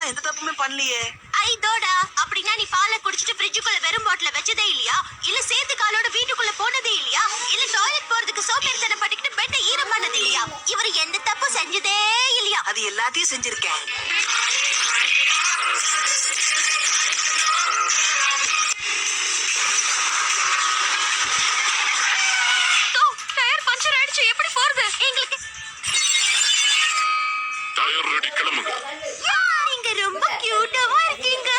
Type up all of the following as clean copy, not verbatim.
எந்த தப்புமே பண்ணலையே. ஐதோடா, அப்படின்னா நீ பாலை குடிச்சிட்டு ஃப்ரிட்ஜுக்குள்ள வெறும் பாட்டில வச்சதே இல்லையா? இல்ல சேர்த்து காலோட வீட்டுக்குள்ள போனதே இல்லையா? இல்ல டாய்லெட் போறதுக்கு சோம்பேறித்தனம் பண்ணிக்கிட்டு பெட்டை ஈரம் பண்ணது இல்லையா? இவர் எந்த தப்பு செஞ்சதே இல்லையா? அது எல்லாத்தையும் செஞ்சிருக்கேன். டயர் பஞ்சர் ஆயிடுச்சு, எப்படி போறது? எங்களுக்கு டயர் ரெடி, கிளம்புங்க. நீங்க ரொம்ப கியூட்டாவா இருக்கீங்க.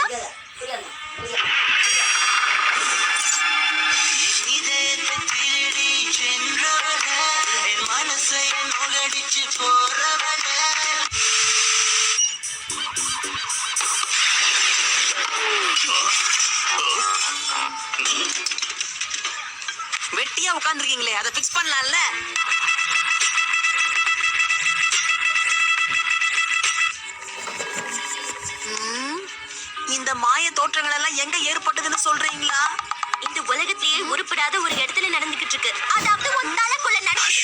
வெட்டியா உட்கார்ந்துருக்கீங்களே, அதை பிக்ஸ் பண்ணலாம்ல? இந்த மாய தோற்றங்கள் எல்லாம் எங்க ஏற்பட்டதுன்னு சொல்றீங்களா? இந்த உலகத்திலேயே உருப்படாத ஒரு இடத்துல நடந்துகிட்டு இருக்கு. அதாவது உன் தலைக்குள்ள நடக்குது.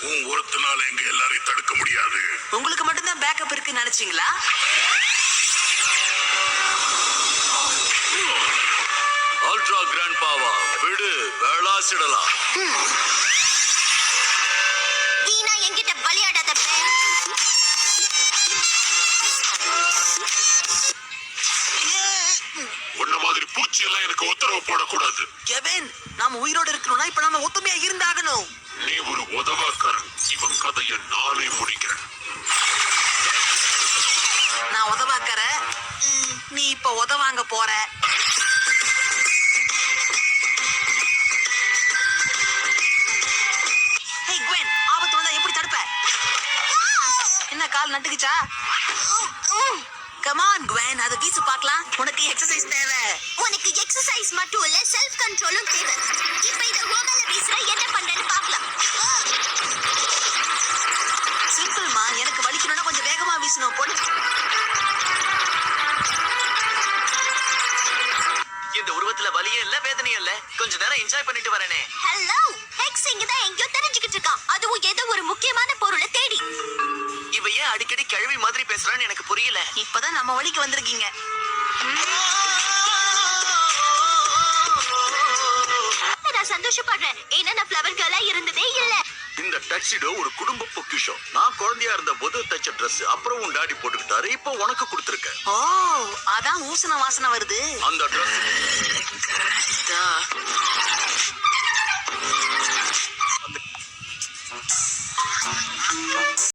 உன் ஒருத்தனால எங்க எல்லாரையும் தடுக்க முடியாது. உங்களுக்கு மட்டும்தான் பேக்கப் இருக்குன்னு நினைச்சீங்களா? அல்ட்ரா கிராண்ட் பாவா விடு, வேளாசிடலாம். வீணா என்கிட்ட பலியாடாத. உன்ன மாதிரி பூச்சி எல்லாம் எனக்கு உத்தரவு போடக்கூடாது. கெவின், நாம உயிரோட இருக்கணும்னா இப்ப நாம ஒத்துமையா இருந்தாகணும். நீ ஒரு உதவாக்காரன். இவன் கதையை நானே முடிக்கிறேன். நான் உதவாக்கற, நீ இப்ப உதவாங்க போற. ஹே குவென், ஆபத்து வந்தா எப்படி தடுப்ப? என்ன கால் நட்டுக்குச்சா? கம் ஆன் குவென், அதை வீசு பார்க்கலாம். உனக்கு எக்ஸசைஸ் தேவை. உனக்கு எக்ஸசைஸ் மட்டும் இல்ல, செல்ஃப் கண்ட்ரோலும் தேவை. இப்ப இத ஓமல வீசுற, என்ன பண்றேன்னு பார்க்கலாம். சிம்பிள்மா, எனக்கு வலிக்கணும்னா கொஞ்சம் வேகமா வீசணும். போடு. இந்த உருவத்துல வலியே இல்ல, வேதனையும் இல்ல. கொஞ்ச நேரம் என்ஜாய் பண்ணிட்டு வரேனே. ஹலோ, ஹெக்ஸ் இங்க தான் எங்கயோ தெரிஞ்சுக்கிட்டு இருக்கான். அதுவும் ஏதோ ஒரு முக்கியமான பொருளை தேடி. இவ ஏன் அடிக்கடி கிழவி மாதிரி பேசுறான்னு எனக்கு புரியல. இப்பதான் நம்ம வழிக்கு வந்திருக்கீங்க. நான் சந்தோஷப்படுறேன், ஏன்னா நான் ஃப்ளவர் கேர்லா இருந்ததே இல்ல. இந்த டக்ஸிடோ ஒரு குடும்ப பொக்கிஷம். நான் குழந்தையா இருந்த போது தைச்ச ட்ரெஸ். அப்புறம் உன் டாடி போட்டுக்கிட்டாரு, இப்போ உனக்கு கொடுத்துருக்கேன். ஓ, அதான் ஊசன வாசனை வருது. அந்த ட்ரெஸ்